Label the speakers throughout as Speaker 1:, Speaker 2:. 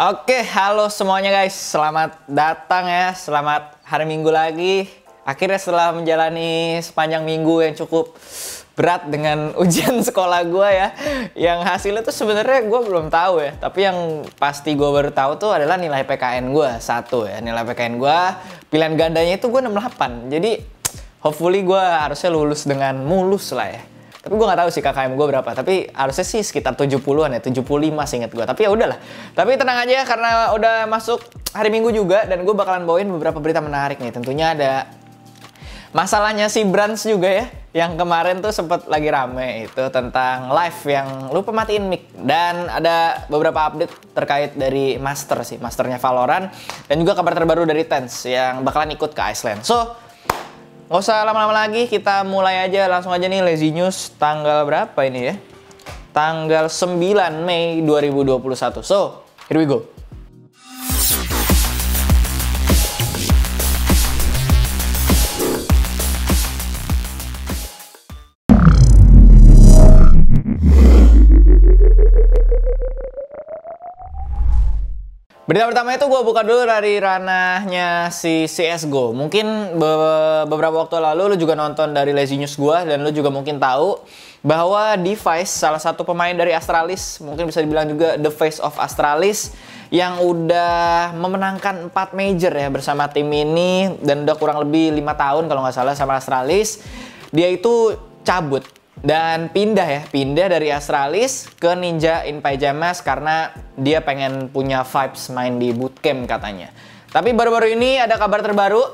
Speaker 1: Oke, halo semuanya guys. Selamat datang ya. Selamat hari Minggu lagi. Akhirnya setelah menjalani sepanjang minggu yang cukup berat dengan ujian sekolah gue ya. Yang hasilnya tuh sebenarnya gue belum tahu ya. Tapi yang pasti gue baru tahu tuh adalah nilai PKN gue. 1 ya. Nilai PKN gue, pilihan gandanya itu gue 68. Jadi hopefully gue harusnya lulus dengan mulus lah ya. Tapi gue nggak tahu sih KKM gue berapa. Tapi harusnya sih sekitar 70-an ya, 75 seinget gue. Tapi ya udahlah. Tapi tenang aja karena udah masuk hari Minggu juga dan gue bakalan bawain beberapa berita menarik nih. Tentunya ada masalahnya si Brands juga ya. Yang kemarin tuh sempat lagi rame itu tentang live yang lupa matiin mic. Dan ada beberapa update terkait dari Master sih, Masternya Valorant. Dan juga kabar terbaru dari TenZ yang bakalan ikut ke Iceland. So, nggak usah lama-lama lagi, kita mulai aja langsung aja nih Lazy News tanggal berapa ini ya? Tanggal 9 Mei 2021. So, here we go. Berita pertama itu gue buka dulu dari ranahnya si CSGO. Mungkin beberapa waktu lalu lu juga nonton dari Lazy News gue dan lu juga mungkin tahu bahwa Device, salah satu pemain dari Astralis, mungkin bisa dibilang juga the face of Astralis, yang udah memenangkan 4 major ya bersama tim ini dan udah kurang lebih 5 tahun kalau nggak salah sama Astralis. Dia itu cabut dan pindah dari Astralis ke Ninja in Pyjamas karena dia pengen punya vibes main di bootcamp katanya. Tapi baru-baru ini ada kabar terbaru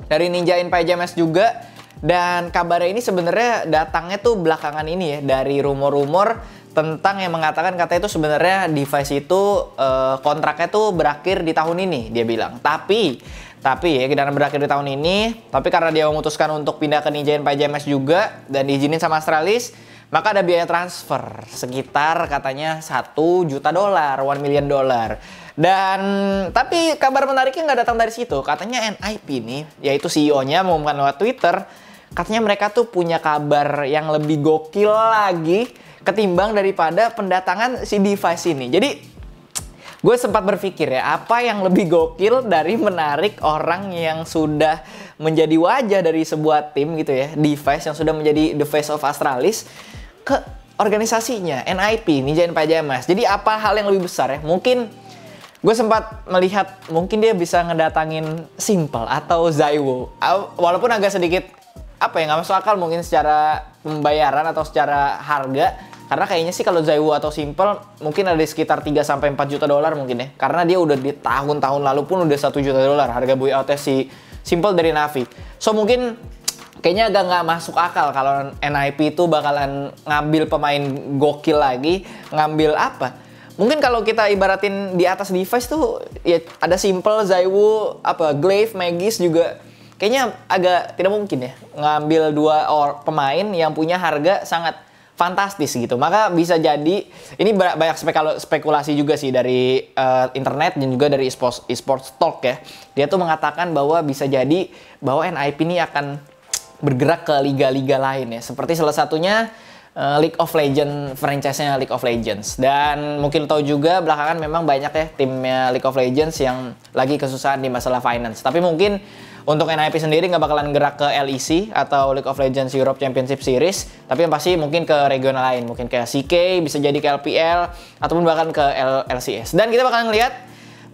Speaker 1: dari Ninja in Pyjamas juga. Dan kabarnya ini sebenarnya datangnya tuh belakangan ini ya, dari rumor-rumor tentang yang mengatakan katanya itu sebenarnya Device itu kontraknya tuh berakhir di tahun ini, dia bilang. Tapi ya karena berakhir di tahun ini, tapi karena dia memutuskan untuk pindah ke Ninja in Pyjamas juga dan diizinin sama Astralis, maka ada biaya transfer sekitar katanya $1 juta, $1 million. Dan tapi kabar menariknya nggak datang dari situ. Katanya NIP nih, yaitu CEO-nya mengumumkan lewat Twitter, katanya mereka tuh punya kabar yang lebih gokil lagi ketimbang daripada pendatangan si Device ini. Jadi gue sempat berpikir ya, apa yang lebih gokil dari menarik orang yang sudah menjadi wajah dari sebuah tim gitu ya, Device yang sudah menjadi the face of Astralis, ke organisasinya, NIP, Ninja in Pyjamas. Jadi apa hal yang lebih besar ya? Mungkin gue sempat melihat, mungkin dia bisa ngedatangin Simple atau ZywOo. Walaupun agak sedikit, nggak masuk akal mungkin secara pembayaran atau secara harga. Karena kayaknya sih kalau ZywOo atau Simple mungkin ada di sekitar 3-4 juta dolar mungkin ya. Karena dia udah di tahun-tahun lalu pun udah $1 juta harga buyoutnya si Simple dari Navi. So mungkin kayaknya agak nggak masuk akal kalau NIP itu bakalan ngambil pemain gokil lagi. Ngambil apa? Mungkin kalau kita ibaratin di atas Device tuh ya ada Simple, ZywOo, Glaive, Maegis juga. Kayaknya agak tidak mungkin ya ngambil 2 pemain yang punya harga sangat fantastis gitu. Maka bisa jadi, ini banyak spekulasi juga sih dari internet dan juga dari esports talk ya. Dia tuh mengatakan bahwa bisa jadi bahwa NIP ini akan bergerak ke liga-liga lain ya. Seperti salah satunya League of Legends, franchise-nya League of Legends. Dan mungkin tahu juga belakangan memang banyak ya timnya League of Legends yang lagi kesusahan di masalah finance. Tapi mungkin untuk NIP sendiri nggak bakalan gerak ke LEC atau League of Legends Europe Championship Series, tapi yang pasti mungkin ke regional lain, mungkin ke CK, bisa jadi ke LPL, ataupun bahkan ke LCS. Dan kita bakalan ngeliat,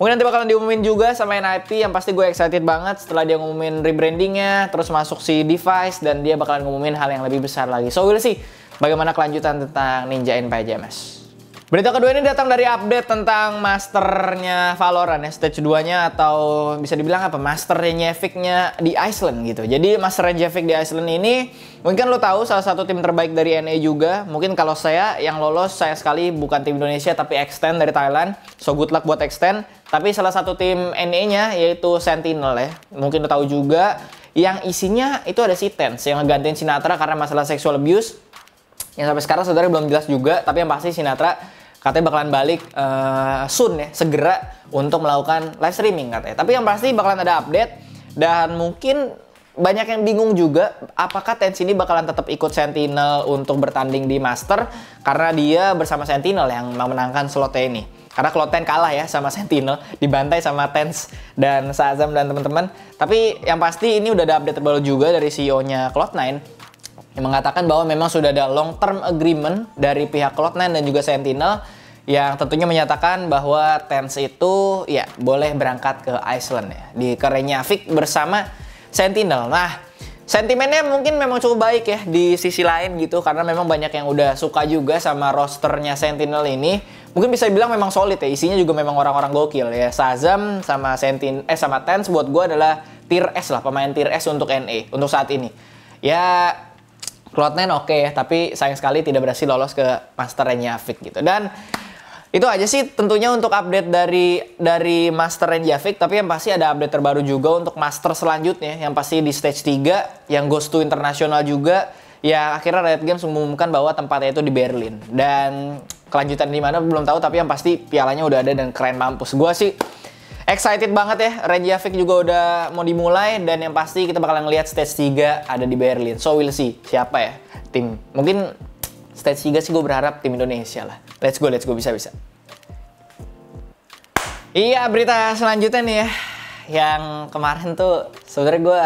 Speaker 1: mungkin nanti bakalan diumumin juga sama NIP, yang pasti gue excited banget setelah dia ngumumin rebrandingnya, terus masuk si Device, dan dia bakalan ngumumin hal yang lebih besar lagi. So we'll see bagaimana kelanjutan tentang Ninja in Pyjamas. Berita kedua ini datang dari update tentang masternya Valorant ya, stage 2-nya atau bisa dibilang master Reykjaviknya di Iceland gitu. Jadi master Reykjavik di Iceland ini mungkin lo tahu salah satu tim terbaik dari NA juga. Mungkin kalau saya yang lolos, saya sekali bukan tim Indonesia tapi extend dari Thailand. So good luck buat extend. Tapi salah satu tim NA-nya yaitu Sentinel ya. Mungkin lo tahu juga yang isinya itu ada si TenZ yang ngegantiin Sinatra karena masalah sexual abuse. Yang sampai sekarang sebenarnya belum jelas juga, tapi yang pasti Sinatra katanya bakalan balik soon ya, segera untuk melakukan live streaming katanya. Tapi yang pasti bakalan ada update dan mungkin banyak yang bingung juga apakah TenZ ini bakalan tetap ikut Sentinel untuk bertanding di Master karena dia bersama Sentinel yang memenangkan slotnya ini. Karena Cloud9 kalah ya sama Sentinel, dibantai sama Tens dan Shazam dan teman-teman. Tapi yang pasti ini udah ada update terbaru juga dari CEO-nya Cloud9 yang mengatakan bahwa memang sudah ada long term agreement dari pihak Cloud9 dan juga Sentinel yang tentunya menyatakan bahwa Tens itu ya boleh berangkat ke Iceland ya, di Reykjavik bersama Sentinel. Nah, sentimennya mungkin memang cukup baik ya di sisi lain gitu, karena memang banyak yang udah suka juga sama rosternya Sentinel ini. Mungkin bisa dibilang memang solid ya, isinya juga memang orang-orang gokil ya. Shazam sama sama Tens buat gue adalah tier S lah, pemain tier S untuk NA untuk saat ini. Ya Cloud9 oke ya, tapi sayang sekali tidak berhasil lolos ke Master Reykjavik gitu. Dan itu aja sih tentunya untuk update dari Master Reykjavik, tapi yang pasti ada update terbaru juga untuk Master selanjutnya, yang pasti di stage 3 yang goes to internasional juga. Ya akhirnya Riot Games mengumumkan bahwa tempatnya itu di Berlin. Dan kelanjutan di mana belum tahu, tapi yang pasti pialanya udah ada dan keren mampus. Gua sih excited banget ya, Reykjavik juga udah mau dimulai dan yang pasti kita bakalan ngeliat stage 3 ada di Berlin. So we'll see siapa ya tim. Mungkin stage 3 sih gue berharap tim Indonesia lah. Let's go, bisa. Iya, berita selanjutnya nih ya. Yang kemarin tuh sebenarnya gue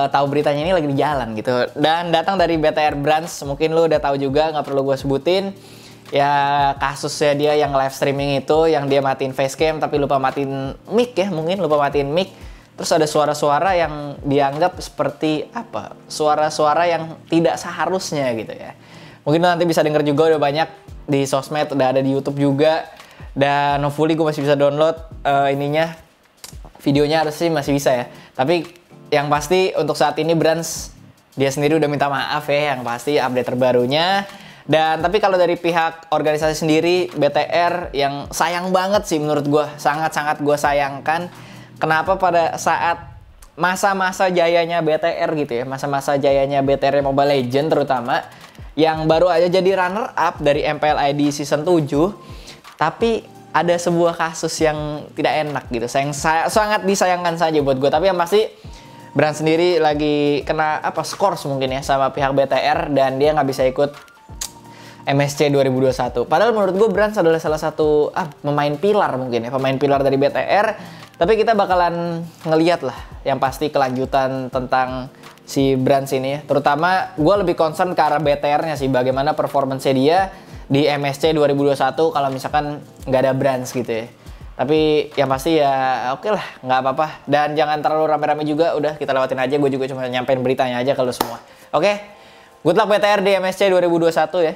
Speaker 1: tahu beritanya ini lagi di jalan gitu. Dan datang dari BTR Brands, mungkin lu udah tahu juga, nggak perlu gue sebutin. Ya kasusnya dia yang live streaming itu, yang dia matiin facecam tapi lupa matiin mic ya, mungkin lupa matiin mic. Terus ada suara-suara yang dianggap seperti apa? Suara-suara yang tidak seharusnya gitu ya. Mungkin nanti bisa denger juga, udah banyak di sosmed, udah ada di YouTube juga. Dan hopefully gue masih bisa download videonya harusnya masih bisa ya. Tapi yang pasti untuk saat ini Brands dia sendiri udah minta maaf ya, yang pasti update terbarunya. Dan tapi kalau dari pihak organisasi sendiri, BTR yang sayang banget sih menurut gue, sangat-sangat gue sayangkan. Kenapa pada saat masa-masa jayanya BTR gitu ya, masa-masa jayanya BTR Mobile Legends terutama, yang baru aja jadi runner up dari MPL ID season 7, tapi ada sebuah kasus yang tidak enak gitu. Sangat disayangkan saja buat gue. Tapi yang pasti Brand sendiri lagi kena skors mungkin ya sama pihak BTR dan dia nggak bisa ikut MSC 2021. Padahal menurut gue Brand adalah salah satu pemain pilar mungkin ya, pemain pilar dari BTR. Tapi kita bakalan ngeliat lah yang pasti kelanjutan tentang si Brands ini ya. Terutama gue lebih concern ke arah BTR-nya sih, bagaimana performance dia di MSC 2021 kalau misalkan nggak ada Brands gitu ya. Tapi yang pasti ya oke lah, nggak apa-apa. Dan jangan terlalu rame-rame juga, udah kita lewatin aja. Gue juga cuma nyampein beritanya aja kalau semua. Oke, good luck BTR di MSC 2021 ya.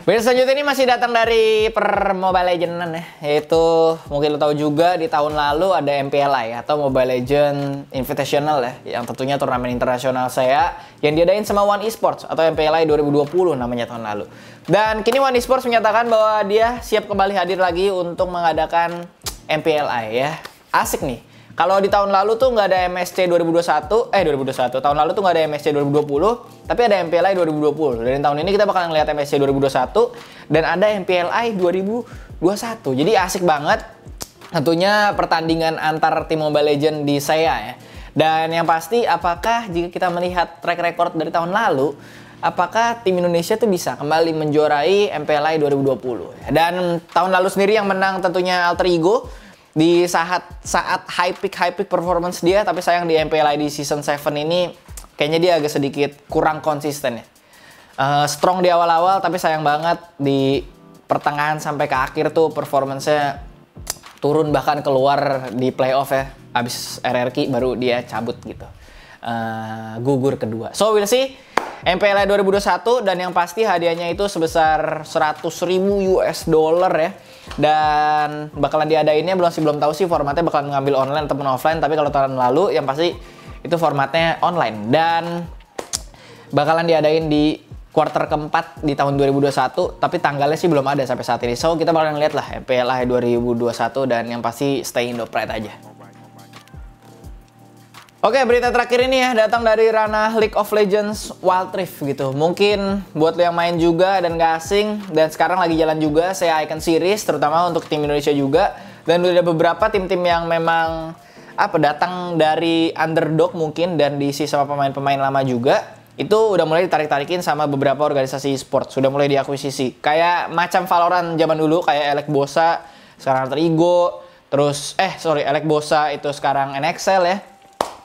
Speaker 1: Berita selanjutnya ini masih datang dari Mobile Legends ya, yaitu mungkin lo tahu juga di tahun lalu ada MPLI atau Mobile Legends Invitational ya, yang tentunya turnamen internasional saya yang diadain sama One Esports atau MPLI 2020 namanya tahun lalu. Dan kini One Esports menyatakan bahwa dia siap kembali hadir lagi untuk mengadakan MPLI ya. Asik nih. Kalau di tahun lalu tuh nggak ada MSC 2021, tahun lalu tuh nggak ada MSC 2020, tapi ada MPLI 2020. Dan tahun ini kita bakal ngeliat MSC 2021 dan ada MPLI 2021. Jadi asik banget. Tentunya pertandingan antar tim Mobile Legends di SEA ya. Dan yang pasti apakah jika kita melihat track record dari tahun lalu, apakah tim Indonesia tuh bisa kembali menjuarai MPLI 2020. Dan tahun lalu sendiri yang menang tentunya Alter Ego di saat high peak performance dia, tapi sayang di MPLI di season 7 ini kayaknya dia agak sedikit kurang konsisten ya. Strong di awal-awal tapi sayang banget di pertengahan sampai ke akhir tuh performance-nya turun, bahkan keluar di playoff ya. Abis RRQ baru dia cabut gitu. Gugur kedua. So we'll see MPLI 2021 dan yang pasti hadiahnya itu sebesar 100.000 US dollar ya. Dan bakalan diadainnya belum tahu sih formatnya bakalan ngambil online ataupun offline, tapi kalau tahun lalu yang pasti itu formatnya online dan bakalan diadain di quarter keempat di tahun 2021, tapi tanggalnya sih belum ada sampai saat ini. So kita bakalan lihat lah MPLI 2021 dan yang pasti stay Indo Pride aja. Oke, berita terakhir ini ya datang dari ranah League of Legends Wild Rift gitu. Mungkin buat lo yang main juga dan gak asing, dan sekarang lagi jalan juga saya Icon Series, terutama untuk tim Indonesia juga. Dan udah ada beberapa tim-tim yang memang datang dari underdog mungkin dan diisi sama pemain-pemain lama juga. itu udah mulai ditarik-tarikin sama beberapa organisasi e-sport, sudah mulai diakuisisi. Kayak macam Valorant zaman dulu, kayak Elec Bosa, sekarang Alter Ego, terus Elec Bosa itu sekarang NXL ya.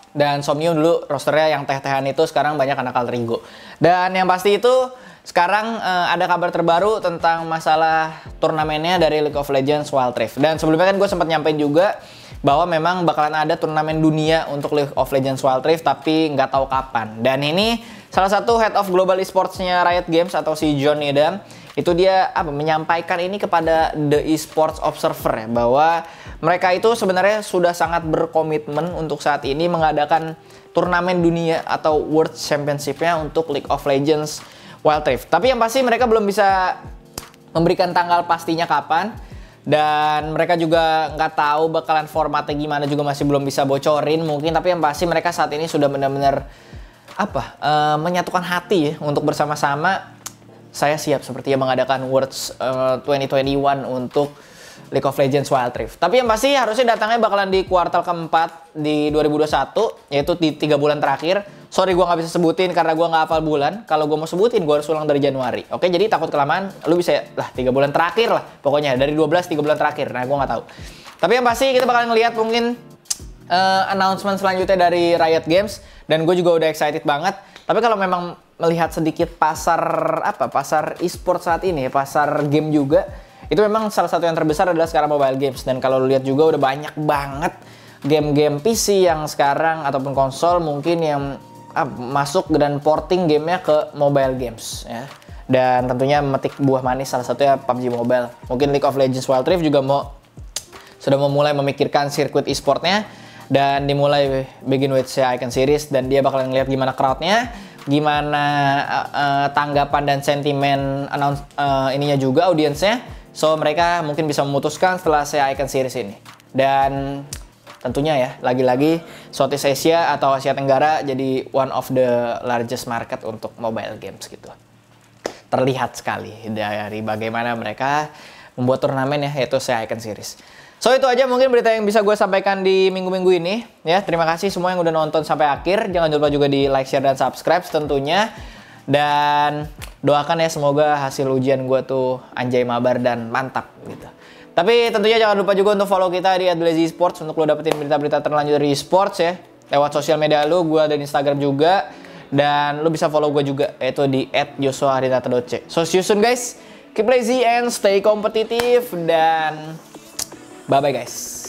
Speaker 1: Dan Somnium dulu rosternya yang teh-tehan itu sekarang banyak anak Alter Ego. Dan yang pasti itu sekarang ada kabar terbaru tentang masalah turnamennya dari League of Legends Wild Rift. Dan sebelumnya kan gue sempat nyampein juga bahwa memang bakalan ada turnamen dunia untuk League of Legends Wild Rift, tapi nggak tahu kapan. Dan ini salah satu head of global esports-nya Riot Games atau si John Needham, itu dia menyampaikan ini kepada The Esports Observer ya, bahwa mereka itu sebenarnya sudah sangat berkomitmen untuk saat ini mengadakan turnamen dunia atau World Championship-nya untuk League of Legends Wild Rift. Tapi yang pasti mereka belum bisa memberikan tanggal pastinya kapan. Dan mereka juga nggak tahu bakalan formatnya gimana, juga masih belum bisa bocorin mungkin. Tapi yang pasti mereka saat ini sudah benar-benar menyatukan hati ya, untuk bersama-sama. Saya siap sepertinya mengadakan Worlds 2021 untuk League of Legends Wild Rift. Tapi yang pasti harusnya datangnya bakalan di kuartal keempat di 2021, yaitu di 3 bulan terakhir. Sorry gue nggak bisa sebutin karena gue nggak hafal bulan. Kalau gue mau sebutin gue harus ulang dari Januari. Oke, jadi takut kelamaan, lu bisa lah 3 bulan terakhir lah. Pokoknya dari 12 3 bulan terakhir. Nah, gue nggak tahu. Tapi yang pasti kita bakalan ngelihat mungkin announcement selanjutnya dari Riot Games, dan gue juga udah excited banget. Tapi kalau memang melihat sedikit pasar e-sport saat ini, pasar game juga, itu memang salah satu yang terbesar adalah sekarang mobile games. Dan kalau lu lihat juga udah banyak banget game-game PC yang sekarang ataupun konsol mungkin yang masuk dan porting gamenya ke mobile games ya. Dan tentunya memetik buah manis salah satunya PUBG Mobile. Mungkin League of Legends Wild Rift juga sudah mulai memikirkan sirkuit e-sportnya, dan dimulai begin with Icon Series, dan dia bakalan ngeliat gimana crowdnya, gimana tanggapan dan sentimen ininya juga audiensnya. So mereka mungkin bisa memutuskan setelah Icon Series ini. Dan tentunya ya, lagi-lagi Southeast Asia atau Asia Tenggara jadi one of the largest market untuk mobile games gitu. Terlihat sekali dari bagaimana mereka membuat turnamen ya, yaitu Icon Series. So itu aja mungkin berita yang bisa gue sampaikan di minggu-minggu ini ya. Terima kasih semua yang udah nonton sampai akhir. Jangan lupa juga di like, share, dan subscribe tentunya. Dan doakan ya semoga hasil ujian gue tuh anjay mabar dan mantap gitu. Tapi tentunya jangan lupa juga untuk follow kita di @blazy_sports untuk lo dapetin berita-berita terlanjut dari esports ya. Lewat sosial media lo, gue ada di Instagram juga. Dan lo bisa follow gue juga, yaitu di @joshua_harinata.c. So see you soon guys. Keep lazy and stay competitive. Dan bye-bye guys.